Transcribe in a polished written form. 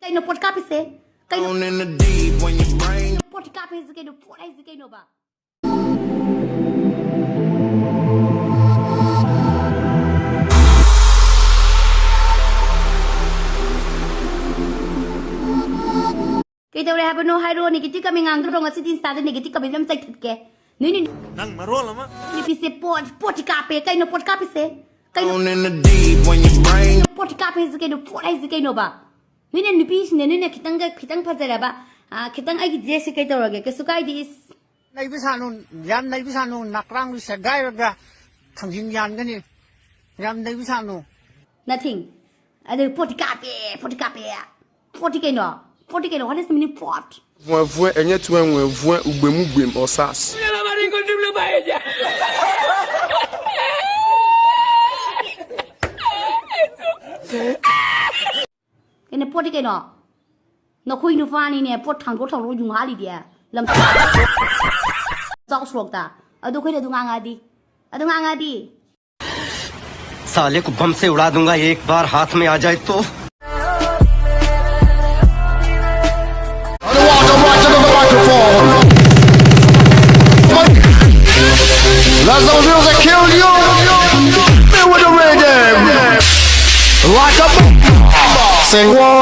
Kay no pot kapis eh. Kay no in the deep when your brain. pot kapis kay no pot ay kay no ba. Kay daw rehab no hayro negative kami ngang dong asitin sa negative kami lam sai thit ke. Ni nang marol ama. ni pise pot kapis kay no pot kapis eh. Down in the deep when your brain. Pot kapis kay no pot ay kay no ba. Ni pis ni kitang phajara ba. Kitang ay dress kay daw rage kesukai dis. Nay bisanu yan nay bisanu nakrang bisa gai raga thangin yan gani yan nay bisanu Nothing. Ada pot kapis kay no. What is the meaning pot? Voué, et n'y a tout un voué ou bemou au sas. Kena pot kay no. No kuy no fani ne pot thang ko yung hali dia. Lam Zao slok ta. Ado koy adu nga di. साले को बम से उड़ा दूंगा एक बार हाथ में आ जाए तो Let the music kill you. Feel with the rhythm. Like a sing.